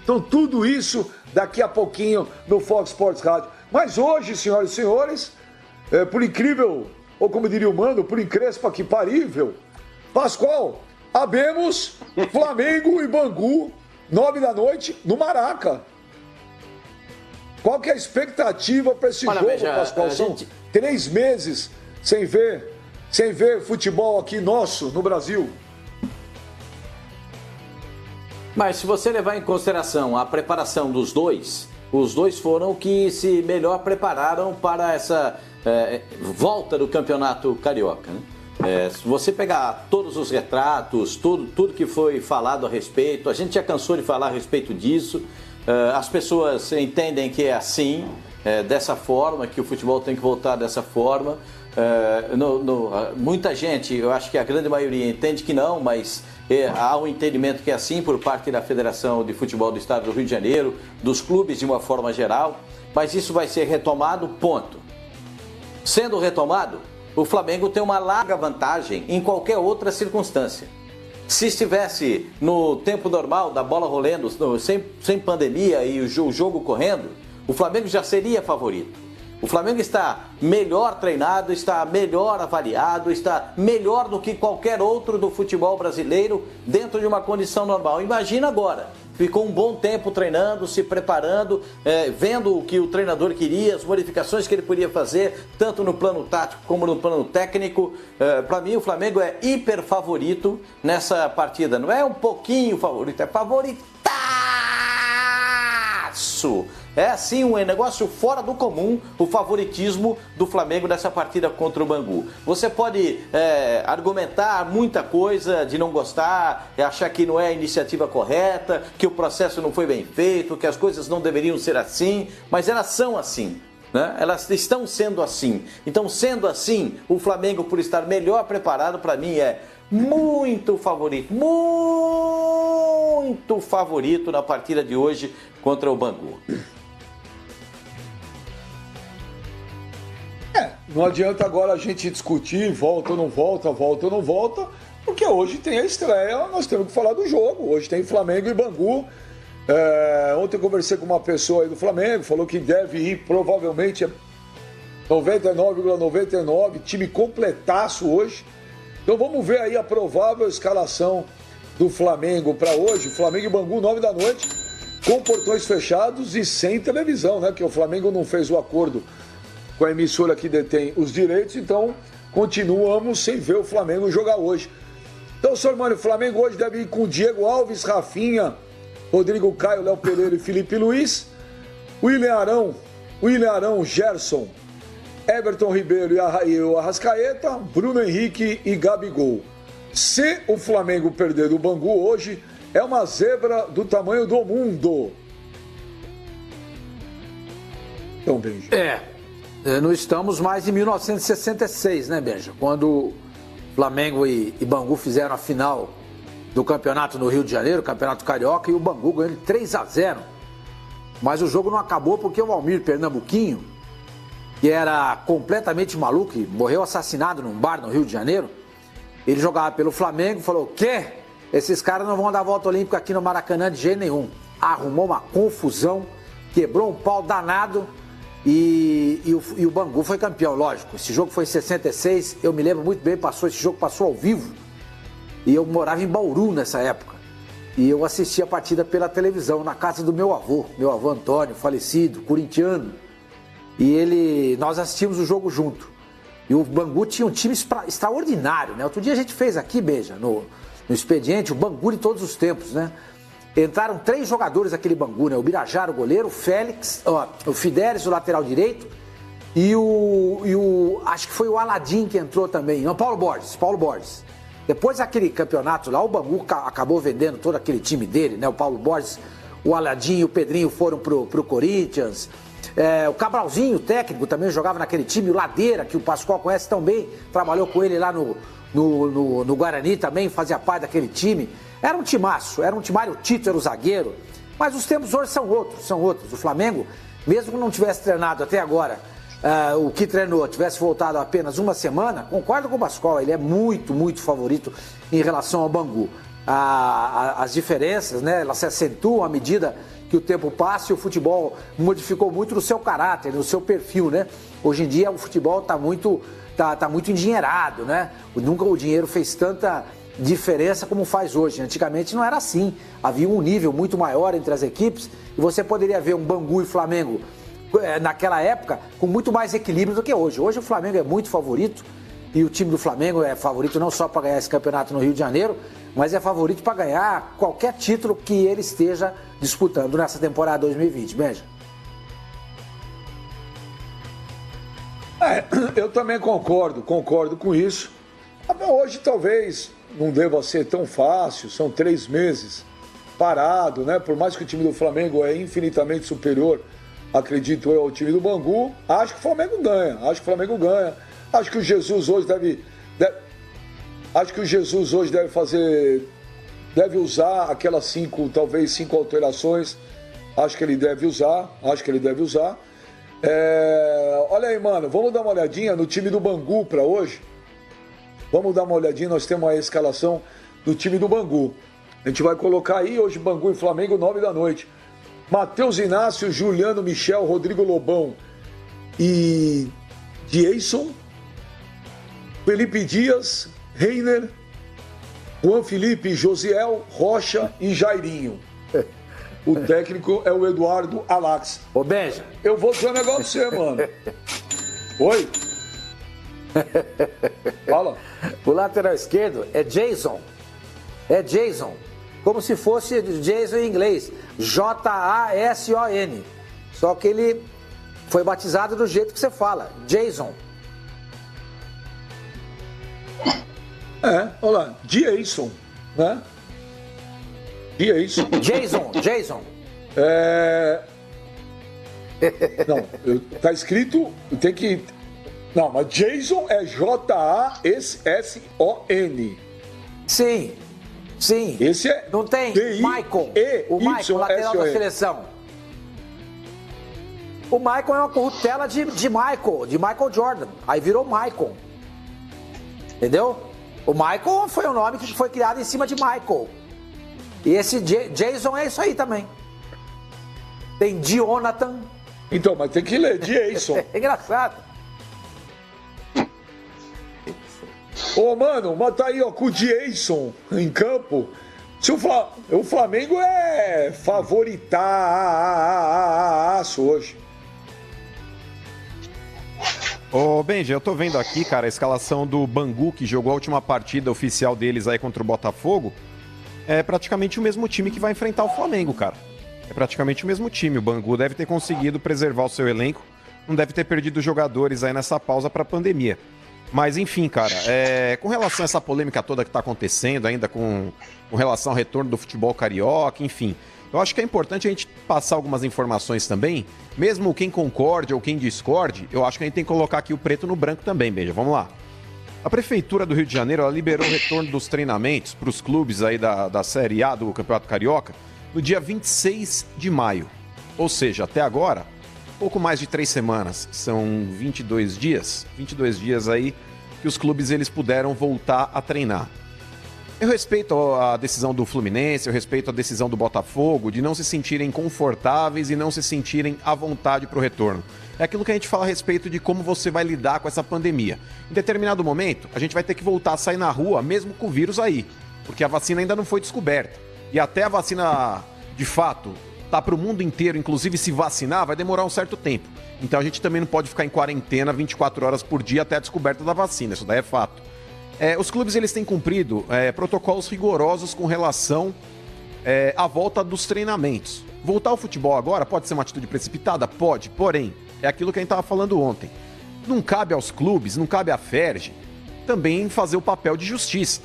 Então tudo isso daqui a pouquinho no Fox Sports Rádio. Mas hoje, senhoras e senhores, por incrível, ou como diria o Mano, por increspa que parível, Pascoal, habemos Flamengo e Bangu, 9 da noite, no Maraca. Qual que é a expectativa para esse jogo, Pascoal? São 3 meses sem ver futebol aqui nosso, no Brasil. Mas se você levar em consideração a preparação dos dois, os dois foram que se melhor prepararam para essa volta do Campeonato Carioca, né? Se você pegar todos os retratos, tudo que foi falado a respeito, a gente já cansou de falar a respeito disso, as pessoas entendem que é assim, dessa forma, que o futebol tem que voltar dessa forma. Muita gente, eu acho que a grande maioria entende que não, mas há um entendimento que é assim por parte da Federação de Futebol do Estado do Rio de Janeiro, dos clubes de uma forma geral, mas isso vai ser retomado, ponto. Sendo retomado, o Flamengo tem uma larga vantagem em qualquer outra circunstância. Se estivesse no tempo normal, da bola rolando, sem pandemia e o jogo correndo, o Flamengo já seria favorito. O Flamengo está melhor treinado, está melhor avaliado, está melhor do que qualquer outro do futebol brasileiro dentro de uma condição normal. Imagina agora, ficou um bom tempo treinando, se preparando, vendo o que o treinador queria, as modificações que ele podia fazer, tanto no plano tático como no plano técnico. Para mim, o Flamengo é hiper favorito nessa partida. Não é um pouquinho favorito, é favoritaço. É assim um negócio fora do comum o favoritismo do Flamengo nessa partida contra o Bangu. Você pode argumentar muita coisa de não gostar, achar que não é a iniciativa correta, que o processo não foi bem feito, que as coisas não deveriam ser assim, mas elas são assim, né? Elas estão sendo assim. Então, sendo assim, o Flamengo, por estar melhor preparado, para mim é muito favorito na partida de hoje contra o Bangu. Não adianta agora a gente discutir, volta ou não volta, porque hoje tem a estreia, nós temos que falar do jogo. Hoje tem Flamengo e Bangu. Ontem eu conversei com uma pessoa aí do Flamengo, falou que deve ir provavelmente 99,99, time completaço hoje. Então vamos ver aí a provável escalação do Flamengo para hoje. Flamengo e Bangu, 9 da noite, com portões fechados e sem televisão, né? Porque o Flamengo não fez o acordo com a emissora que detém os direitos, então continuamos sem ver o Flamengo jogar hoje. Então, senhor Mano, o Flamengo hoje deve ir com Diego Alves, Rafinha, Rodrigo Caio, Léo Pereira e Felipe Luiz, William Arão, Gerson, Everton Ribeiro e o Arrascaeta, Bruno Henrique e Gabigol. Se o Flamengo perder do Bangu hoje, é uma zebra do tamanho do mundo. Então, Benji. Não estamos mais em 1966, né, Benja? Quando Flamengo e Bangu fizeram a final do campeonato no Rio de Janeiro, campeonato carioca, e o Bangu ganhou de 3-0. Mas o jogo não acabou porque o Almir Pernambuquinho, que era completamente maluco, morreu assassinado num bar no Rio de Janeiro, ele jogava pelo Flamengo e falou: o quê? Esses caras não vão dar a volta olímpica aqui no Maracanã de jeito nenhum. Arrumou uma confusão, quebrou um pau danado. E o Bangu foi campeão, lógico. Esse jogo foi em 66, eu me lembro muito bem, esse jogo passou ao vivo. E eu morava em Bauru nessa época. E eu assisti a partida pela televisão, na casa do meu avô Antônio, falecido, corintiano. E nós assistimos o jogo junto. E o Bangu tinha um time extraordinário, né? Outro dia a gente fez aqui, Beija, no expediente, o Bangu de todos os tempos, né? Entraram 3 jogadores daquele Bangu, né? O Birajara, o goleiro, o Félix, o Fidelis, o lateral direito, e acho que foi o Aladim que entrou também, não, Paulo Borges. Depois daquele campeonato lá, o Bangu acabou vendendo todo aquele time dele, né? O Paulo Borges, o Aladim e o Pedrinho foram pro Corinthians. O Cabralzinho, o técnico, também jogava naquele time, o Ladeira, que o Pascoal conhece tão bem, trabalhou com ele lá no Guarani também, fazia parte daquele time. Era um timaço, o Tito era o zagueiro, mas os tempos hoje são outros. O Flamengo, mesmo que não tivesse treinado até agora, o que treinou, tivesse voltado apenas uma semana, concordo com o Pascoal, ele é muito, muito favorito em relação ao Bangu. as diferenças, né? Elas se acentuam à medida que o tempo passa e o futebol modificou muito no seu caráter, no seu perfil, né? Hoje em dia o futebol está muito endinheirado, né? Nunca o dinheiro fez tanta diferença como faz hoje. Antigamente não era assim. Havia um nível muito maior entre as equipes e você poderia ver um Bangu e Flamengo naquela época com muito mais equilíbrio do que hoje. Hoje o Flamengo é muito favorito e o time do Flamengo é favorito não só para ganhar esse campeonato no Rio de Janeiro, mas é favorito para ganhar qualquer título que ele esteja disputando nessa temporada 2020. Benja. Eu também concordo com isso. Hoje talvez não deva ser tão fácil, são 3 meses parado, né? Por mais que o time do Flamengo é infinitamente superior, acredito eu, ao time do Bangu, acho que o Flamengo ganha, Acho que o Jesus hoje deve usar aquelas 5 alterações. Acho que ele deve usar. Olha aí, mano, vamos dar uma olhadinha no time do Bangu para hoje. Nós temos a escalação do time do Bangu. A gente vai colocar aí hoje Bangu e Flamengo, 9 da noite. Matheus Inácio, Juliano Michel, Rodrigo Lobão e Jason, Felipe Dias, Reiner, Juan Felipe, Josiel, Rocha e Jairinho. O técnico é o Eduardo Alax. Ô, Benja. Eu vou dizer um negócio pra você, mano. Oi? Fala. O lateral esquerdo é Jason. Como se fosse Jason em inglês. Jason. Só que ele foi batizado do jeito que você fala. Jason. Olha lá. Jason, né? Jason. Não, tá escrito, tem que... Não, mas Jason é Jasson. Sim. Esse é... Não tem Michael, o Michael, lateral da seleção. O Michael é uma corruptela de Michael Jordan. Aí virou Michael. Entendeu? O Michael foi um nome que foi criado em cima de Michael. E esse Jason é isso aí também. Tem Jonathan. Então, mas tem que ler, Jason. É engraçado. Ô, mano, mas tá aí, ó, com o Jason em campo. Se o Flamengo é favoritaço hoje. Ô, Benji, eu tô vendo aqui, cara, a escalação do Bangu, que jogou a última partida oficial deles aí contra o Botafogo. É praticamente o mesmo time que vai enfrentar o Flamengo, cara. É praticamente o mesmo time. O Bangu deve ter conseguido preservar o seu elenco, não deve ter perdido jogadores aí nessa pausa pra pandemia. Mas, enfim, cara, com relação a essa polêmica toda que tá acontecendo ainda com relação ao retorno do futebol carioca, enfim, eu acho que é importante a gente passar algumas informações também, mesmo quem concorde ou quem discorde, eu acho que a gente tem que colocar aqui o preto no branco também, Beija, vamos lá. A Prefeitura do Rio de Janeiro, ela liberou o retorno dos treinamentos para os clubes aí da Série A do Campeonato Carioca no dia 26 de maio. Ou seja, até agora, pouco mais de 3 semanas, são 22 dias aí que os clubes eles puderam voltar a treinar. Eu respeito a decisão do Fluminense, eu respeito a decisão do Botafogo de não se sentirem confortáveis e não se sentirem à vontade para o retorno. É aquilo que a gente fala a respeito de como você vai lidar com essa pandemia. Em determinado momento, a gente vai ter que voltar a sair na rua, mesmo com o vírus aí, porque a vacina ainda não foi descoberta. E até a vacina, de fato, tá para o mundo inteiro, inclusive se vacinar, vai demorar um certo tempo. Então a gente também não pode ficar em quarentena 24 horas por dia até a descoberta da vacina, isso daí é fato. Os clubes eles têm cumprido protocolos rigorosos com relação à volta dos treinamentos. Voltar ao futebol agora pode ser uma atitude precipitada? Pode, porém, é aquilo que a gente estava falando ontem. Não cabe aos clubes, não cabe à FERJ também fazer o papel de justiça.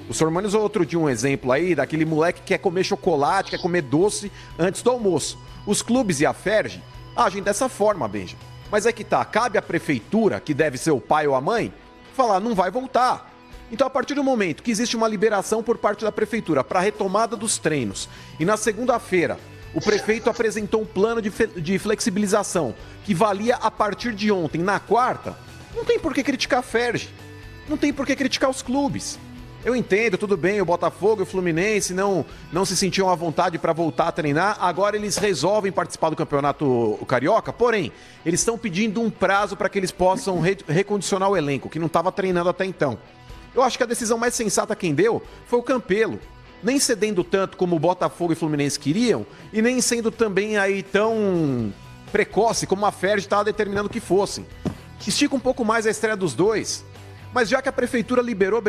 O senhor Manes outro dia um exemplo aí daquele moleque que quer comer chocolate, quer comer doce antes do almoço. Os clubes e a FERJ agem dessa forma, Benja. Mas é que tá, cabe à prefeitura, que deve ser o pai ou a mãe, falar, não vai voltar. Então, a partir do momento que existe uma liberação por parte da prefeitura para a retomada dos treinos, e na segunda-feira o prefeito apresentou um plano de flexibilização que valia a partir de ontem, na quarta, não tem por que criticar a FERJ, não tem por que criticar os clubes. Eu entendo, tudo bem, o Botafogo e o Fluminense não se sentiam à vontade para voltar a treinar, agora eles resolvem participar do Campeonato Carioca, porém, eles estão pedindo um prazo para que eles possam recondicionar o elenco, que não estava treinando até então. Eu acho que a decisão mais sensata quem deu foi o Campelo, nem cedendo tanto como o Botafogo e o Fluminense queriam, e nem sendo também aí tão precoce como a Ferdi estava determinando que fossem. Estica um pouco mais a estreia dos dois, mas já que a prefeitura liberou